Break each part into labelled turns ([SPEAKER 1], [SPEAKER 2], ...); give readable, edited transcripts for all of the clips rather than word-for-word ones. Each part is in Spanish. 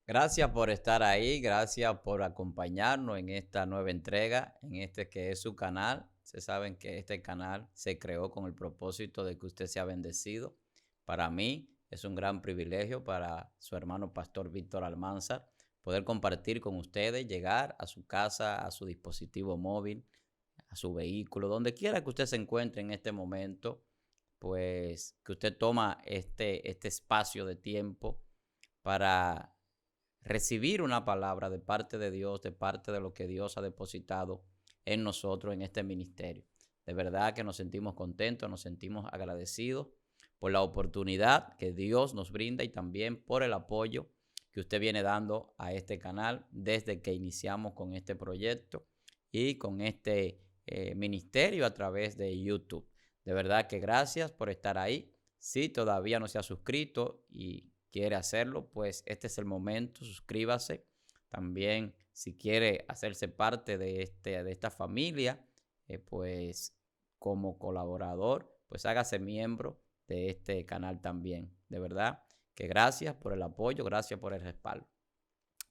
[SPEAKER 1] Gracias por estar ahí, gracias por acompañarnos en esta nueva entrega, en este que es su canal. Se saben que este canal se creó con el propósito de que usted sea bendecido. Para mí es un gran privilegio para su hermano pastor Víctor Almanzar poder compartir con ustedes, llegar a su casa, a su dispositivo móvil, a su vehículo, donde quiera que usted se encuentre en este momento, pues que usted toma este espacio de tiempo para recibir una palabra de parte de Dios, de parte de lo que Dios ha depositado en nosotros, en este ministerio. De verdad que nos sentimos contentos, nos sentimos agradecidos por la oportunidad que Dios nos brinda y también por el apoyo que usted viene dando a este canal desde que iniciamos con este proyecto y con este ministerio a través de YouTube. De verdad que gracias por estar ahí. Si todavía no se ha suscrito y quiere hacerlo, pues este es el momento, suscríbase. También si quiere hacerse parte de esta familia, pues como colaborador, pues hágase miembro de este canal también. De verdad que gracias por el apoyo, gracias por el respaldo.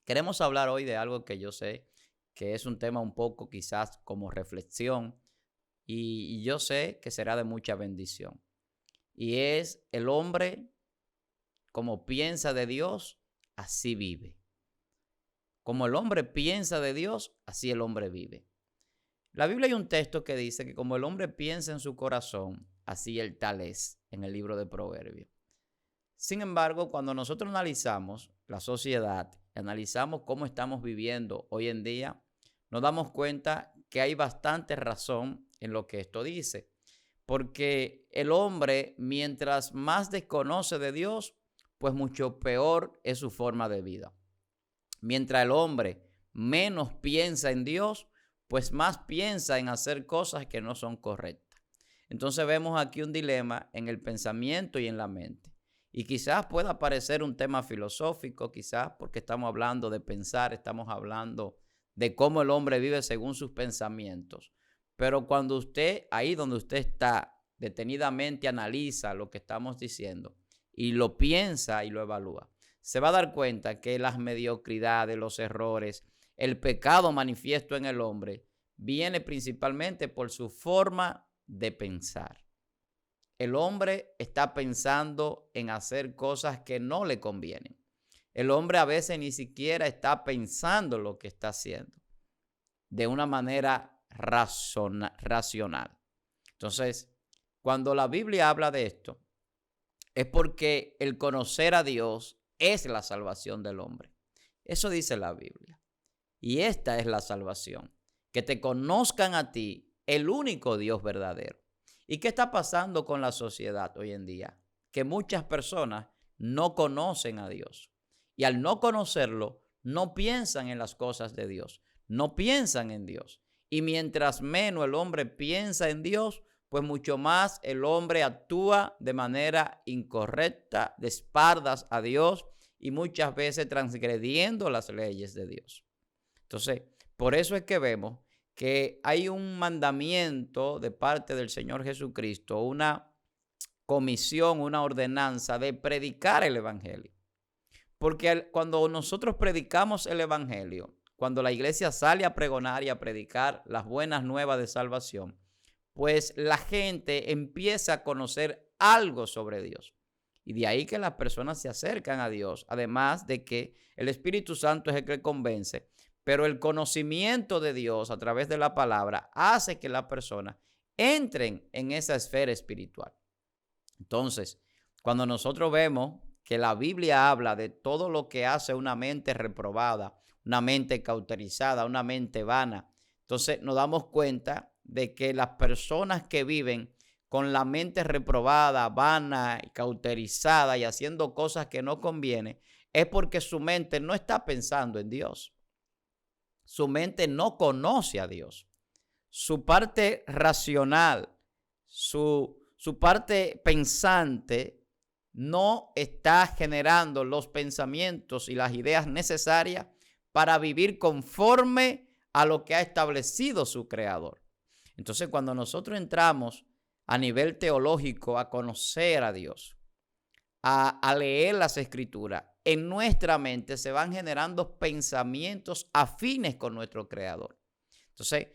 [SPEAKER 1] Queremos hablar hoy de algo que yo sé que es un tema un poco quizás como reflexión y yo sé que será de mucha bendición. Y es el hombre como piensa de Dios, así vive. Como el hombre piensa de Dios, así el hombre vive. La Biblia hay un texto que dice que como el hombre piensa en su corazón, así el tal es, en el libro de Proverbios. Sin embargo, cuando nosotros analizamos la sociedad, analizamos cómo estamos viviendo hoy en día, nos damos cuenta que hay bastante razón en lo que esto dice. Porque el hombre, mientras más desconoce de Dios, pues mucho peor es su forma de vida. Mientras el hombre menos piensa en Dios, pues más piensa en hacer cosas que no son correctas. Entonces vemos aquí un dilema en el pensamiento y en la mente. Y quizás pueda parecer un tema filosófico, quizás porque estamos hablando de pensar, estamos hablando de cómo el hombre vive según sus pensamientos. Pero cuando usted, ahí donde usted está, detenidamente analiza lo que estamos diciendo y lo piensa y lo evalúa, se va a dar cuenta que las mediocridades, los errores, el pecado manifiesto en el hombre viene principalmente por su forma de pensar. El hombre está pensando en hacer cosas que no le convienen. El hombre a veces ni siquiera está pensando lo que está haciendo de una manera racional. Entonces, cuando la Biblia habla de esto, es porque el conocer a Dios es la salvación del hombre. Eso dice la Biblia. Y esta es la salvación, que te conozcan a ti, el único Dios verdadero. ¿Y qué está pasando con la sociedad hoy en día? Que muchas personas no conocen a Dios. Y al no conocerlo, no piensan en las cosas de Dios, no piensan en Dios. Y mientras menos el hombre piensa en Dios, pues mucho más el hombre actúa de manera incorrecta, de espaldas a Dios y muchas veces transgrediendo las leyes de Dios. Entonces, por eso es que vemos que hay un mandamiento de parte del Señor Jesucristo, una comisión, una ordenanza de predicar el Evangelio. Porque cuando nosotros predicamos el Evangelio, cuando la iglesia sale a pregonar y a predicar las buenas nuevas de salvación, pues la gente empieza a conocer algo sobre Dios. Y de ahí que las personas se acercan a Dios, además de que el Espíritu Santo es el que convence, pero el conocimiento de Dios a través de la palabra hace que las personas entren en esa esfera espiritual. Entonces, cuando nosotros vemos que la Biblia habla de todo lo que hace una mente reprobada, una mente cauterizada, una mente vana, entonces nos damos cuenta de que las personas que viven con la mente reprobada, vana, cauterizada y haciendo cosas que no convienen, es porque su mente no está pensando en Dios. Su mente no conoce a Dios. Su parte racional, su parte pensante no está generando los pensamientos y las ideas necesarias para vivir conforme a lo que ha establecido su creador. Entonces, cuando nosotros entramos a nivel teológico a conocer a Dios, a leer las escrituras, en nuestra mente se van generando pensamientos afines con nuestro Creador. Entonces,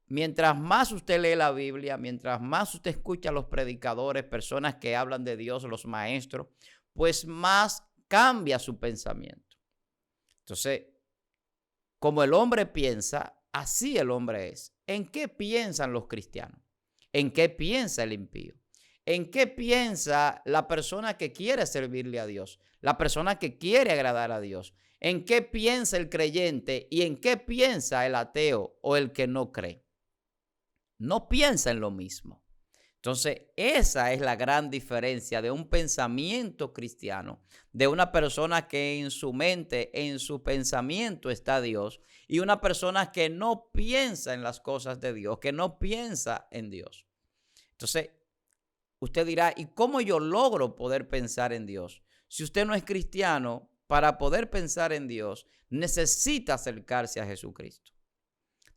[SPEAKER 1] mientras más usted lee la Biblia, mientras más usted escucha a los predicadores, personas que hablan de Dios, los maestros, pues más cambia su pensamiento. Entonces, como el hombre piensa, así el hombre es. ¿En qué piensan los cristianos? ¿En qué piensa el impío? ¿En qué piensa la persona que quiere servirle a Dios? La persona que quiere agradar a Dios. ¿En qué piensa el creyente y en qué piensa el ateo o el que no cree? No piensa en lo mismo. Entonces, esa es la gran diferencia de un pensamiento cristiano, de una persona que en su mente, en su pensamiento está Dios, y una persona que no piensa en las cosas de Dios, que no piensa en Dios. Entonces, usted dirá, ¿y cómo yo logro poder pensar en Dios? Si usted no es cristiano, para poder pensar en Dios, necesita acercarse a Jesucristo.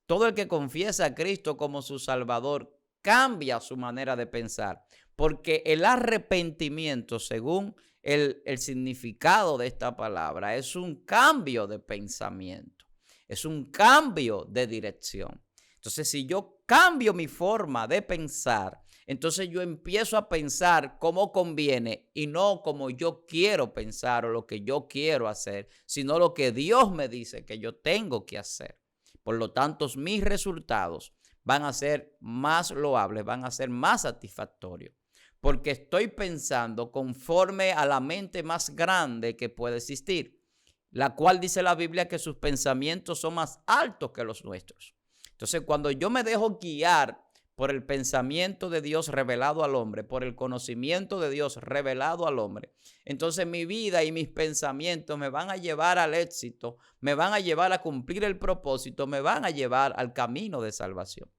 [SPEAKER 1] Todo el que confiesa a Cristo como su Salvador cambia su manera de pensar, porque el arrepentimiento, según el significado de esta palabra, es un cambio de pensamiento, es un cambio de dirección. Entonces, si yo cambio mi forma de pensar, entonces yo empiezo a pensar como conviene y no como yo quiero pensar o lo que yo quiero hacer, sino lo que Dios me dice que yo tengo que hacer. Por lo tanto, mis resultados van a ser más loables, van a ser más satisfactorios, porque estoy pensando conforme a la mente más grande que puede existir, la cual dice la Biblia que sus pensamientos son más altos que los nuestros. Entonces, cuando yo me dejo guiar por el pensamiento de Dios revelado al hombre, por el conocimiento de Dios revelado al hombre, entonces mi vida y mis pensamientos me van a llevar al éxito, me van a llevar a cumplir el propósito, me van a llevar al camino de salvación.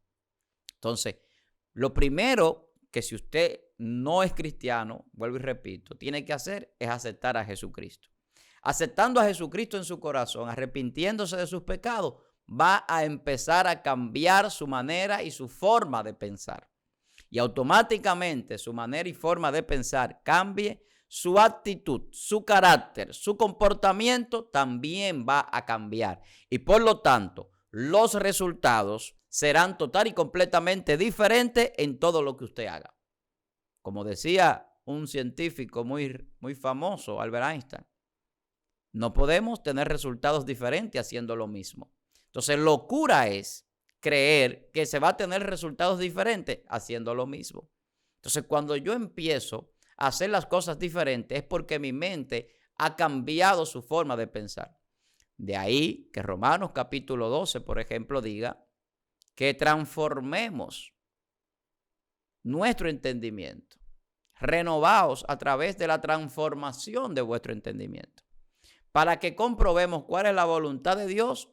[SPEAKER 1] Entonces, lo primero que si usted no es cristiano, vuelvo y repito, tiene que hacer es aceptar a Jesucristo. Aceptando a Jesucristo en su corazón, arrepintiéndose de sus pecados, va a empezar a cambiar su manera y su forma de pensar. Y automáticamente su manera y forma de pensar cambie, su actitud, su carácter, su comportamiento también va a cambiar. Y por lo tanto, los resultados serán total y completamente diferentes en todo lo que usted haga. Como decía un científico muy famoso, Albert Einstein, no podemos tener resultados diferentes haciendo lo mismo. Entonces, locura es creer que se va a tener resultados diferentes haciendo lo mismo. Entonces, cuando yo empiezo a hacer las cosas diferentes es porque mi mente ha cambiado su forma de pensar. De ahí que Romanos capítulo 12, por ejemplo, diga que transformemos nuestro entendimiento, renovaos a través de la transformación de vuestro entendimiento, para que comprobemos cuál es la voluntad de Dios,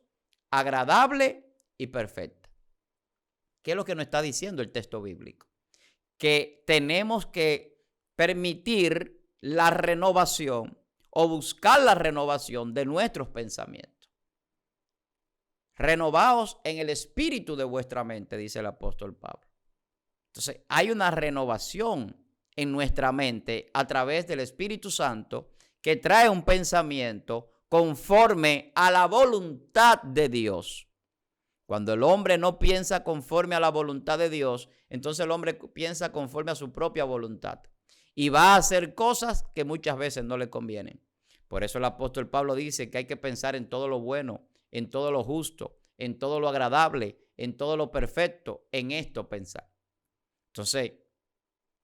[SPEAKER 1] agradable y perfecta. ¿Qué es lo que nos está diciendo el texto bíblico? Que tenemos que permitir la renovación o buscar la renovación de nuestros pensamientos. Renovaos en el espíritu de vuestra mente, dice el apóstol Pablo. Entonces, hay una renovación en nuestra mente a través del Espíritu Santo que trae un pensamiento conforme a la voluntad de Dios. Cuando el hombre no piensa conforme a la voluntad de Dios, entonces el hombre piensa conforme a su propia voluntad y va a hacer cosas que muchas veces no le convienen. Por eso el apóstol Pablo dice que hay que pensar en todo lo bueno, en todo lo justo, en todo lo agradable, en todo lo perfecto, en esto pensar. Entonces,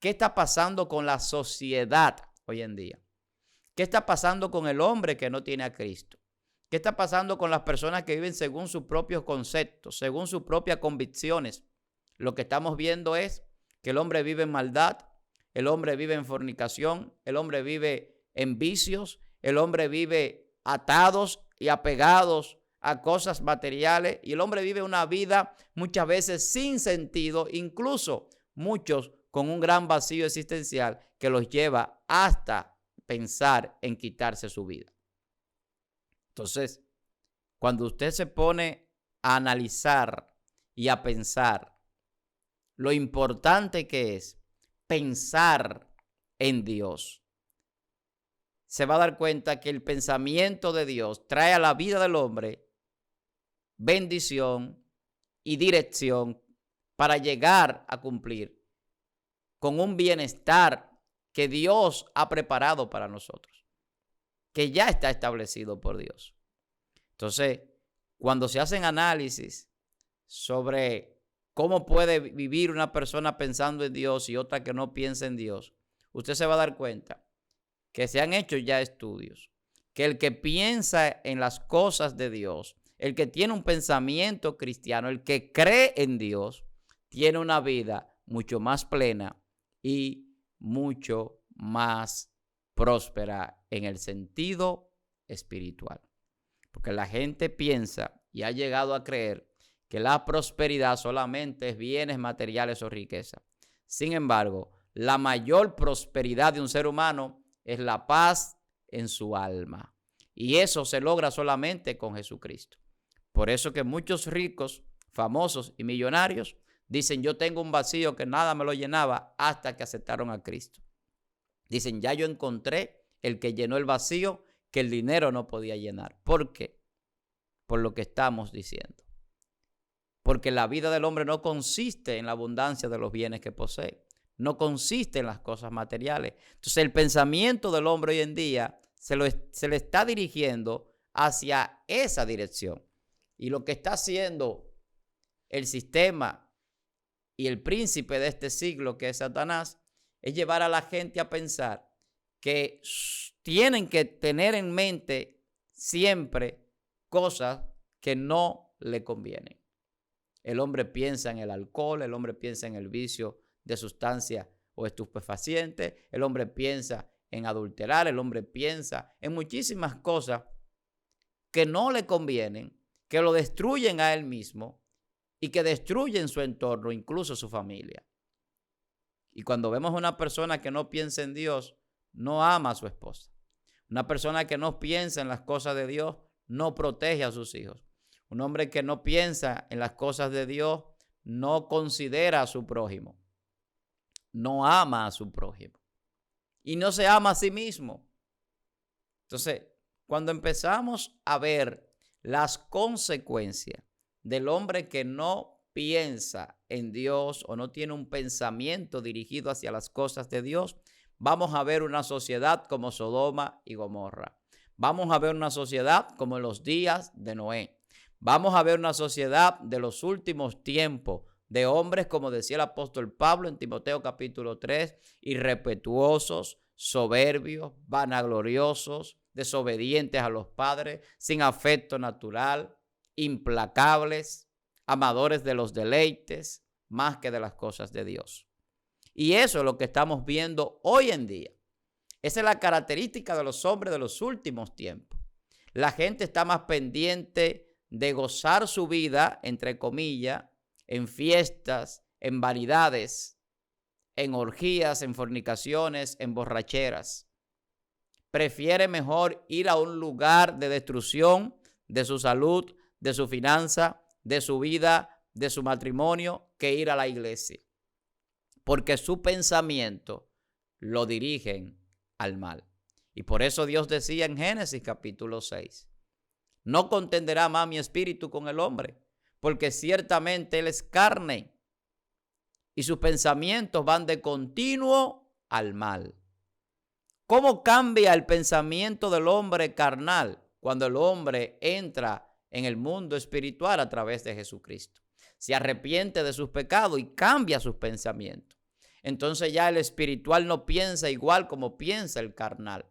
[SPEAKER 1] ¿qué está pasando con la sociedad hoy en día? ¿Qué está pasando con el hombre que no tiene a Cristo? ¿Qué está pasando con las personas que viven según sus propios conceptos, según sus propias convicciones? Lo que estamos viendo es que el hombre vive en maldad, el hombre vive en fornicación, el hombre vive en vicios, el hombre vive atados y apegados a cosas materiales y el hombre vive una vida muchas veces sin sentido, incluso muchos con un gran vacío existencial que los lleva hasta pensar en quitarse su vida. Entonces, cuando usted se pone a analizar y a pensar lo importante que es pensar en Dios, se va a dar cuenta que el pensamiento de Dios trae a la vida del hombre bendición y dirección para llegar a cumplir con un bienestar que Dios ha preparado para nosotros, que ya está establecido por Dios. Entonces, cuando se hacen análisis sobre cómo puede vivir una persona pensando en Dios y otra que no piensa en Dios, usted se va a dar cuenta que se han hecho ya estudios, que el que piensa en las cosas de Dios, el que tiene un pensamiento cristiano, el que cree en Dios, tiene una vida mucho más plena y mucho más próspera en el sentido espiritual. Porque la gente piensa y ha llegado a creer que la prosperidad solamente es bienes materiales o riqueza. Sin embargo, la mayor prosperidad de un ser humano es la paz en su alma. Y eso se logra solamente con Jesucristo. Por eso que muchos ricos, famosos y millonarios dicen, yo tengo un vacío que nada me lo llenaba hasta que aceptaron a Cristo. Dicen, ya yo encontré el que llenó el vacío que el dinero no podía llenar. ¿Por qué? Por lo que estamos diciendo. Porque la vida del hombre no consiste en la abundancia de los bienes que posee. No consiste en las cosas materiales. Entonces el pensamiento del hombre hoy en día se le está dirigiendo hacia esa dirección. Y lo que está haciendo el sistema y el príncipe de este siglo, que es Satanás, es llevar a la gente a pensar que tienen que tener en mente siempre cosas que no le convienen. El hombre piensa en el alcohol, el hombre piensa en el vicio de sustancias o estupefacientes, el hombre piensa en adulterar, el hombre piensa en muchísimas cosas que no le convienen, que lo destruyen a él mismo y que destruyen su entorno, incluso su familia. Y cuando vemos a una persona que no piensa en Dios, no ama a su esposa. Una persona que no piensa en las cosas de Dios, no protege a sus hijos. Un hombre que no piensa en las cosas de Dios, no considera a su prójimo. No ama a su prójimo. Y no se ama a sí mismo. Entonces, cuando empezamos a ver las consecuencias del hombre que no piensa en Dios o no tiene un pensamiento dirigido hacia las cosas de Dios, vamos a ver una sociedad como Sodoma y Gomorra. Vamos a ver una sociedad como en los días de Noé. Vamos a ver una sociedad de los últimos tiempos, de hombres, como decía el apóstol Pablo en Timoteo capítulo 3, irrespetuosos, soberbios, vanagloriosos, desobedientes a los padres, sin afecto natural, implacables, amadores de los deleites, más que de las cosas de Dios. Y eso es lo que estamos viendo hoy en día. Esa es la característica de los hombres de los últimos tiempos. La gente está más pendiente de gozar su vida, entre comillas, en fiestas, en vanidades, en orgías, en fornicaciones, en borracheras. Prefiere mejor ir a un lugar de destrucción de su salud, de su finanza, de su vida, de su matrimonio, que ir a la iglesia. Porque su pensamiento lo dirigen al mal. Y por eso Dios decía en Génesis capítulo 6, no contenderá más mi espíritu con el hombre, porque ciertamente él es carne y sus pensamientos van de continuo al mal. ¿Cómo cambia el pensamiento del hombre carnal cuando el hombre entra en el mundo espiritual a través de Jesucristo? Se arrepiente de sus pecados y cambia sus pensamientos. Entonces ya el espiritual no piensa igual como piensa el carnal.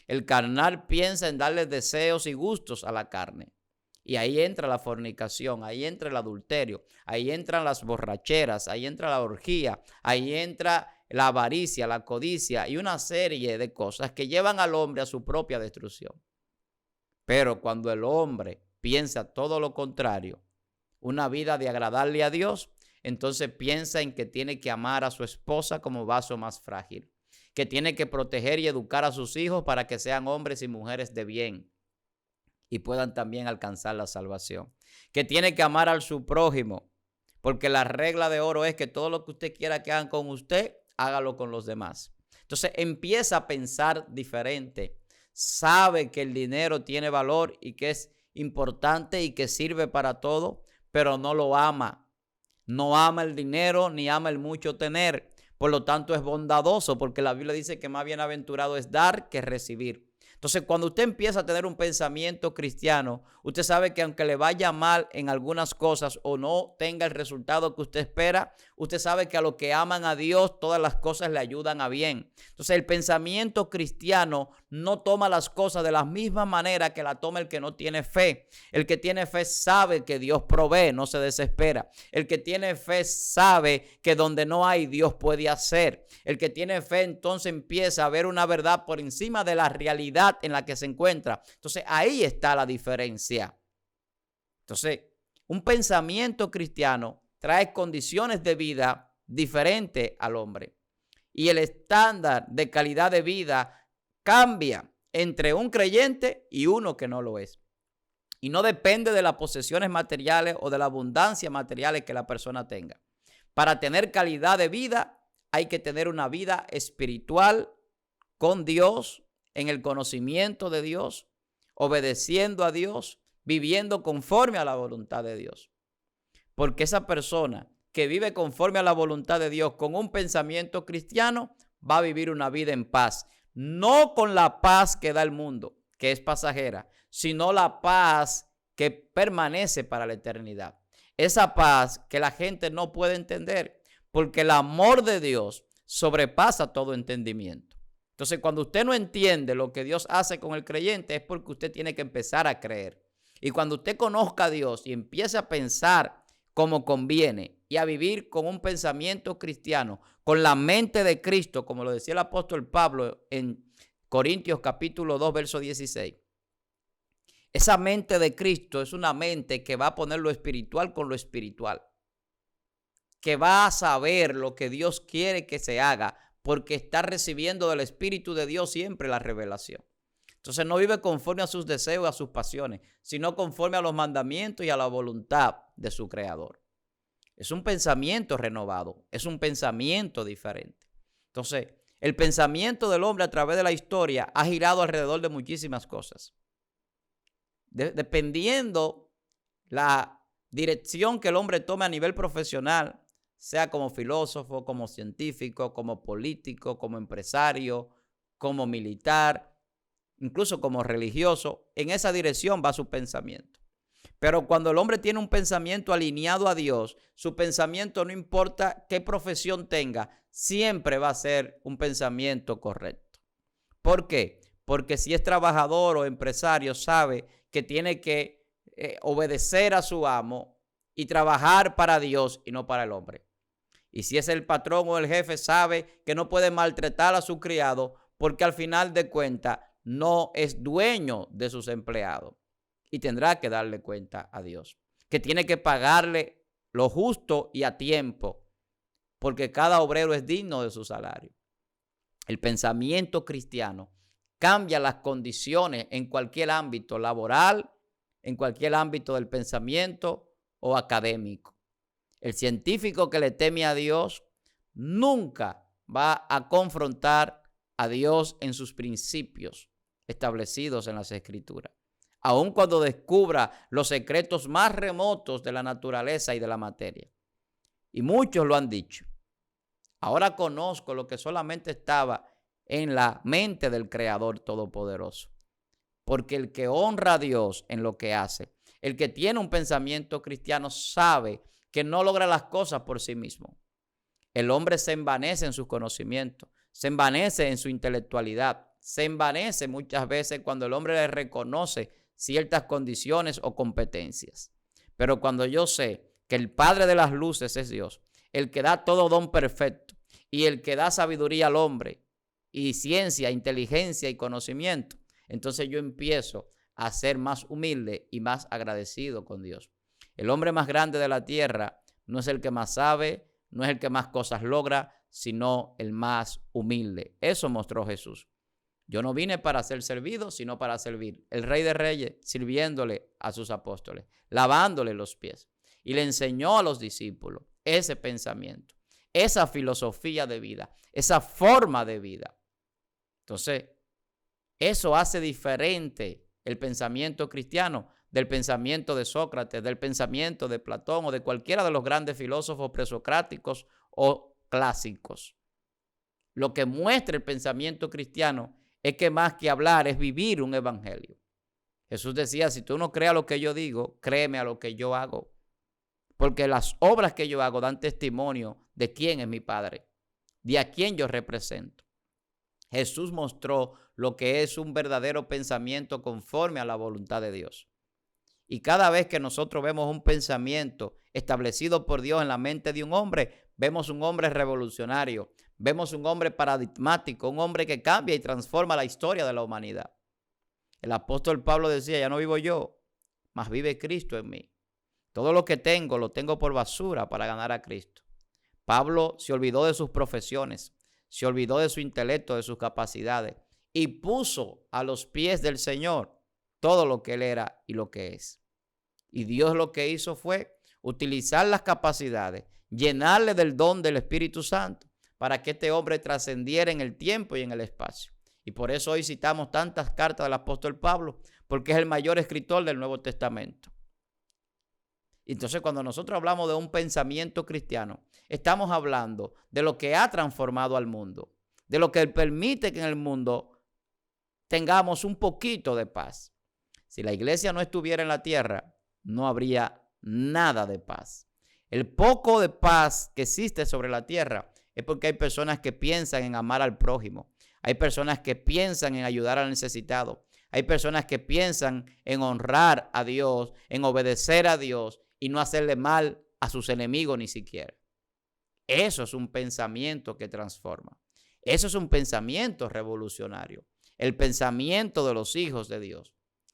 [SPEAKER 1] El carnal piensa en darle deseos y gustos a la carne. Y ahí entra la fornicación, ahí entra el adulterio, ahí entran las borracheras, ahí entra la orgía, ahí entra la avaricia, la codicia y una serie de cosas que llevan al hombre a su propia destrucción. Pero cuando el hombre piensa todo lo contrario, una vida de agradarle a Dios, entonces piensa en que tiene que amar a su esposa como vaso más frágil, que tiene que proteger y educar a sus hijos para que sean hombres y mujeres de bien y puedan también alcanzar la salvación, que tiene que amar a su prójimo, porque la regla de oro es que todo lo que usted quiera que hagan con usted, hágalo con los demás. Entonces empieza a pensar diferente, sabe que el dinero tiene valor y que es importante y que sirve para todo, pero no lo ama. No ama el dinero ni ama el mucho tener. Por lo tanto, es bondadoso, porque la Biblia dice que más bienaventurado es dar que recibir. Entonces, cuando usted empieza a tener un pensamiento cristiano, usted sabe que aunque le vaya mal en algunas cosas o no tenga el resultado que usted espera, usted sabe que a los que aman a Dios, todas las cosas le ayudan a bien. Entonces, el pensamiento cristiano no toma las cosas de la misma manera que la toma el que no tiene fe. El que tiene fe sabe que Dios provee, no se desespera. El que tiene fe sabe que donde no hay, Dios puede hacer. El que tiene fe entonces empieza a ver una verdad por encima de la realidad en la que se encuentra. Entonces ahí está la diferencia. Entonces, un pensamiento cristiano trae condiciones de vida diferentes al hombre. Y el estándar de calidad de vida cambia entre un creyente y uno que no lo es. Y no depende de las posesiones materiales o de la abundancia materiales que la persona tenga. Para tener calidad de vida hay que tener una vida espiritual con Dios, en el conocimiento de Dios, obedeciendo a Dios, viviendo conforme a la voluntad de Dios. Porque esa persona que vive conforme a la voluntad de Dios con un pensamiento cristiano va a vivir una vida en paz. No con la paz que da el mundo, que es pasajera, sino la paz que permanece para la eternidad. Esa paz que la gente no puede entender, porque el amor de Dios sobrepasa todo entendimiento. Entonces, cuando usted no entiende lo que Dios hace con el creyente, es porque usted tiene que empezar a creer. Y cuando usted conozca a Dios y empiece a pensar como conviene y a vivir con un pensamiento cristiano, con la mente de Cristo, como lo decía el apóstol Pablo en Corintios capítulo 2, verso 16. Esa mente de Cristo es una mente que va a poner lo espiritual con lo espiritual, que va a saber lo que Dios quiere que se haga, porque está recibiendo del Espíritu de Dios siempre la revelación. Entonces no vive conforme a sus deseos y a sus pasiones, sino conforme a los mandamientos y a la voluntad de su Creador. Es un pensamiento renovado, es un pensamiento diferente. Entonces, el pensamiento del hombre a través de la historia ha girado alrededor de muchísimas cosas. Dependiendo la dirección que el hombre tome a nivel profesional, sea como filósofo, como científico, como político, como empresario, como militar, incluso como religioso, en esa dirección va su pensamiento. Pero cuando el hombre tiene un pensamiento alineado a Dios, su pensamiento, no importa qué profesión tenga, siempre va a ser un pensamiento correcto. ¿Por qué? Porque si es trabajador o empresario, sabe que tiene que obedecer a su amo y trabajar para Dios y no para el hombre. Y si es el patrón o el jefe, sabe que no puede maltratar a su criado, porque al final de cuentas no es dueño de sus empleados y tendrá que darle cuenta a Dios, que tiene que pagarle lo justo y a tiempo, porque cada obrero es digno de su salario. El pensamiento cristiano cambia las condiciones en cualquier ámbito laboral, en cualquier ámbito del pensamiento o académico. El científico que le teme a Dios nunca va a confrontar a Dios en sus principios establecidos en las Escrituras. Aun cuando descubra los secretos más remotos de la naturaleza y de la materia. Y muchos lo han dicho. Ahora conozco lo que solamente estaba en la mente del Creador Todopoderoso. Porque el que honra a Dios en lo que hace, el que tiene un pensamiento cristiano, sabe que no logra las cosas por sí mismo. El hombre se envanece en sus conocimientos, se envanece en su intelectualidad, se envanece muchas veces cuando el hombre le reconoce ciertas condiciones o competencias. Pero cuando yo sé que el Padre de las luces es Dios, el que da todo don perfecto y el que da sabiduría al hombre y ciencia, inteligencia y conocimiento, entonces yo empiezo a ser más humilde y más agradecido con Dios. El hombre más grande de la tierra no es el que más sabe, no es el que más cosas logra, sino el más humilde. Eso mostró Jesús. Yo no vine para ser servido, sino para servir. El Rey de Reyes sirviéndole a sus apóstoles, lavándole los pies. Y le enseñó a los discípulos ese pensamiento, esa filosofía de vida, esa forma de vida. Entonces, Eso hace diferente el pensamiento cristiano del pensamiento de Sócrates, del pensamiento de Platón o de cualquiera de los grandes filósofos presocráticos o clásicos. Lo que muestra el pensamiento cristiano es que más que hablar es vivir un evangelio. Jesús decía, si tú no crees a lo que yo digo, créeme a lo que yo hago. Porque las obras que yo hago dan testimonio de quién es mi Padre, de a quién yo represento. Jesús mostró lo que es un verdadero pensamiento conforme a la voluntad de Dios. Y cada vez que nosotros vemos un pensamiento establecido por Dios en la mente de un hombre, vemos un hombre revolucionario, vemos un hombre paradigmático, un hombre que cambia y transforma la historia de la humanidad. El apóstol Pablo decía, ya no vivo yo, mas vive Cristo en mí. Todo lo que tengo, lo tengo por basura para ganar a Cristo. Pablo se olvidó de sus profesiones, se olvidó de su intelecto, de sus capacidades y puso a los pies del Señor todo lo que él era y lo que es. Y Dios lo que hizo fue utilizar las capacidades, llenarle del don del Espíritu Santo para que este hombre trascendiera en el tiempo y en el espacio. Y por eso hoy citamos tantas cartas del apóstol Pablo, porque es el mayor escritor del Nuevo Testamento. Entonces, cuando nosotros hablamos de un pensamiento cristiano, estamos hablando de lo que ha transformado al mundo, de lo que permite que en el mundo tengamos un poquito de paz. Si la iglesia no estuviera en la tierra, no habría nada de paz. El poco de paz que existe sobre la tierra es porque hay personas que piensan en amar al prójimo. Hay personas que piensan en ayudar al necesitado. Hay personas que piensan en honrar a Dios, en obedecer a Dios y no hacerle mal a sus enemigos ni siquiera. Eso es un pensamiento que transforma. Eso es un pensamiento revolucionario. El pensamiento de los hijos de Dios.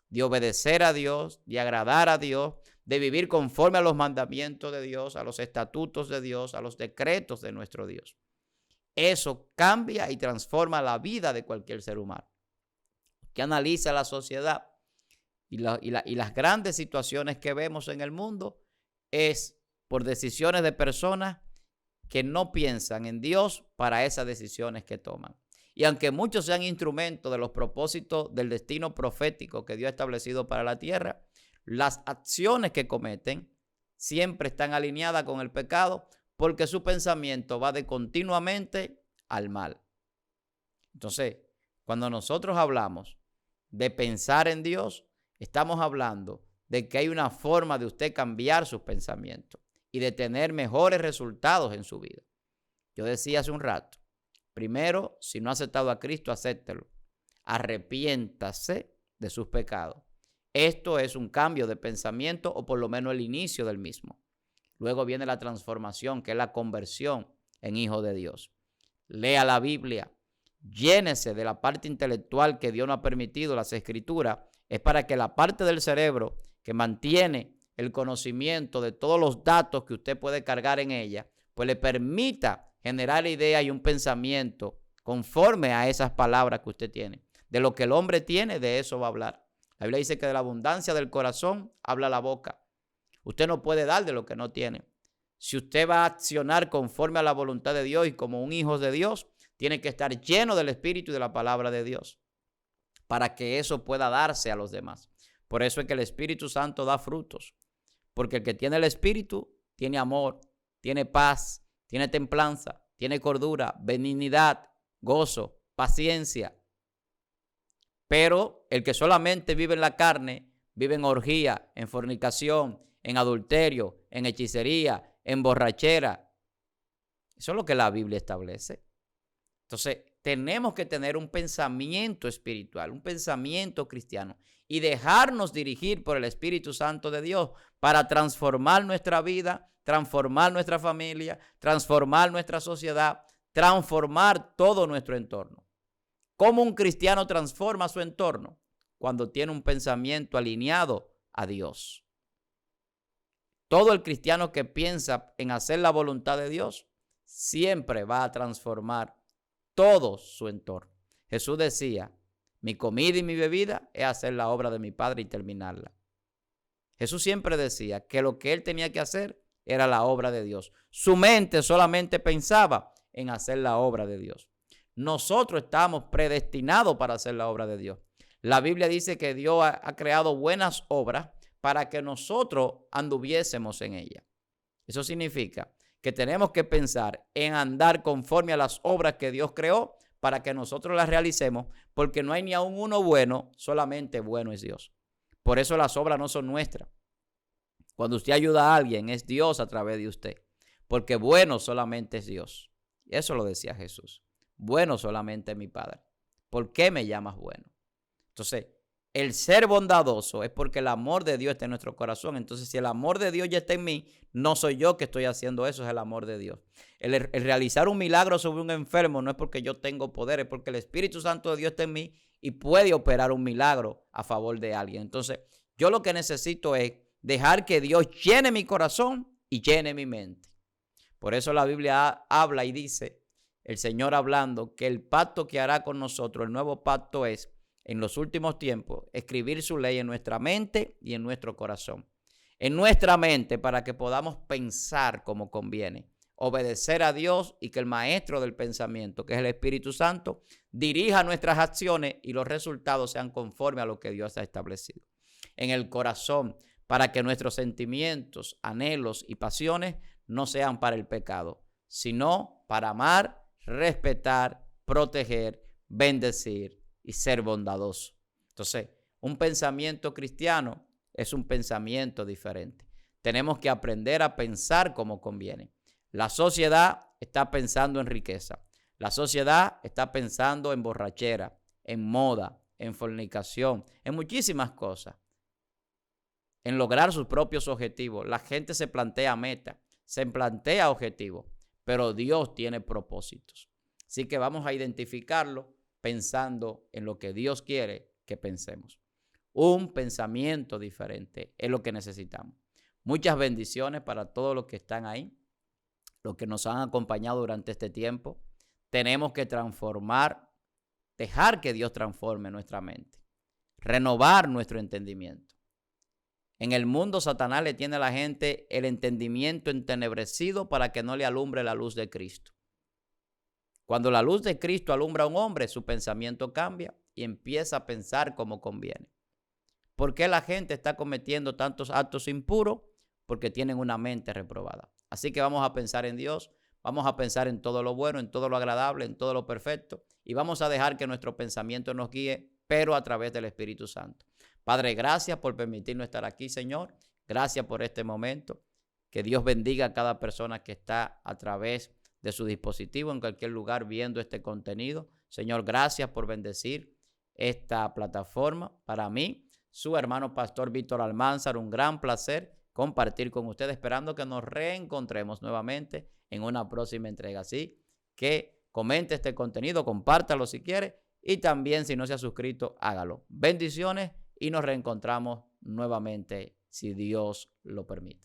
[SPEAKER 1] De obedecer a Dios, de agradar a Dios, de vivir conforme a los mandamientos de Dios, a los estatutos de Dios, a los decretos de nuestro Dios. Eso cambia y transforma la vida de cualquier ser humano. Que analiza la sociedad y las grandes situaciones que vemos en el mundo es por decisiones de personas que no piensan en Dios para esas decisiones que toman. Y aunque muchos sean instrumentos de los propósitos del destino profético que Dios ha establecido para la tierra, las acciones que cometen siempre están alineadas con el pecado porque su pensamiento va de continuamente al mal. Entonces, cuando nosotros hablamos de pensar en Dios, estamos hablando de que hay una forma de usted cambiar sus pensamientos y de tener mejores resultados en su vida. Yo decía hace un rato, primero, si no ha aceptado a Cristo, acéptelo. Arrepiéntase de sus pecados. Esto es un cambio de pensamiento o por lo menos el inicio del mismo. Luego viene la transformación, que es la conversión en hijo de Dios. Lea la Biblia. Llénese de la parte intelectual que Dios nos ha permitido, las escrituras. Es para que la parte del cerebro que mantiene el conocimiento de todos los datos que usted puede cargar en ella, pues le permita generar ideas y un pensamiento conforme a esas palabras que usted tiene. De lo que el hombre tiene, de eso va a hablar. La Biblia dice que de la abundancia del corazón habla la boca. Usted no puede dar de lo que no tiene. Si usted va a accionar conforme a la voluntad de Dios y como un hijo de Dios, tiene que estar lleno del Espíritu y de la palabra de Dios para que eso pueda darse a los demás. Por eso es que el Espíritu Santo da frutos. Porque el que tiene el Espíritu tiene amor, tiene paz, tiene templanza, tiene cordura, benignidad, gozo, paciencia. Pero el que solamente vive en la carne, vive en orgía, en fornicación, en adulterio, en hechicería, en borrachera. Eso es lo que la Biblia establece. Entonces, tenemos que tener un pensamiento espiritual, un pensamiento cristiano y dejarnos dirigir por el Espíritu Santo de Dios para transformar nuestra vida, transformar nuestra familia, transformar nuestra sociedad, transformar todo nuestro entorno. ¿Cómo un cristiano transforma su entorno? Cuando tiene un pensamiento alineado a Dios. Todo el cristiano que piensa en hacer la voluntad de Dios siempre va a transformar todo su entorno. Jesús decía, mi comida y mi bebida es hacer la obra de mi Padre y terminarla. Jesús siempre decía que lo que él tenía que hacer era la obra de Dios. Su mente solamente pensaba en hacer la obra de Dios. Nosotros estamos predestinados para hacer la obra de Dios. La Biblia dice que Dios ha creado buenas obras para que nosotros anduviésemos en ellas. Eso significa que tenemos que pensar en andar conforme a las obras que Dios creó para que nosotros las realicemos, porque no hay ni aún uno bueno, solamente bueno es Dios. Por eso las obras no son nuestras. Cuando usted ayuda a alguien, es Dios a través de usted, porque bueno solamente es Dios. Eso lo decía Jesús. Bueno solamente es mi Padre. ¿Por qué me llamas bueno? Entonces, el ser bondadoso es porque el amor de Dios está en nuestro corazón. Entonces, si el amor de Dios ya está en mí, no soy yo que estoy haciendo eso, es el amor de Dios. El realizar un milagro sobre un enfermo no es porque yo tengo poder, es porque el Espíritu Santo de Dios está en mí y puede operar un milagro a favor de alguien. Entonces, yo lo que necesito es dejar que Dios llene mi corazón y llene mi mente. Por eso la Biblia habla y dice, el Señor hablando, que el pacto que hará con nosotros, el nuevo pacto es, en los últimos tiempos, escribir su ley en nuestra mente y en nuestro corazón. En nuestra mente para que podamos pensar como conviene, obedecer a Dios y que el maestro del pensamiento, que es el Espíritu Santo, dirija nuestras acciones y los resultados sean conformes a lo que Dios ha establecido. En el corazón, para que nuestros sentimientos, anhelos y pasiones no sean para el pecado, sino para amar, respetar, proteger, bendecir y ser bondadoso. Entonces, un pensamiento cristiano es un pensamiento diferente. Tenemos que aprender a pensar como conviene. La sociedad está pensando en riqueza. La sociedad está pensando en borrachera, en moda, en fornicación, en muchísimas cosas. En lograr sus propios objetivos. La gente se plantea metas, se plantea objetivos, pero Dios tiene propósitos. Así que vamos a identificarlo pensando en lo que Dios quiere que pensemos. Un pensamiento diferente es lo que necesitamos. Muchas bendiciones para todos los que están ahí, los que nos han acompañado durante este tiempo. Tenemos que transformar, dejar que Dios transforme nuestra mente, renovar nuestro entendimiento. En el mundo, Satanás le tiene a la gente el entendimiento entenebrecido para que no le alumbre la luz de Cristo. Cuando la luz de Cristo alumbra a un hombre, su pensamiento cambia y empieza a pensar como conviene. ¿Por qué la gente está cometiendo tantos actos impuros? Porque tienen una mente reprobada. Así que vamos a pensar en Dios, vamos a pensar en todo lo bueno, en todo lo agradable, en todo lo perfecto y vamos a dejar que nuestro pensamiento nos guíe, pero a través del Espíritu Santo. Padre, gracias por permitirnos estar aquí, Señor. Gracias por este momento. Que Dios bendiga a cada persona que está a través de su dispositivo en cualquier lugar viendo este contenido. Señor, gracias por bendecir esta plataforma. Para mí, su hermano pastor Víctor Almanzar, un gran placer compartir con ustedes, esperando que nos reencontremos nuevamente en una próxima entrega. Así que comente este contenido, compártalo si quiere y también si no se ha suscrito, hágalo. Bendiciones y nos reencontramos nuevamente si Dios lo permite.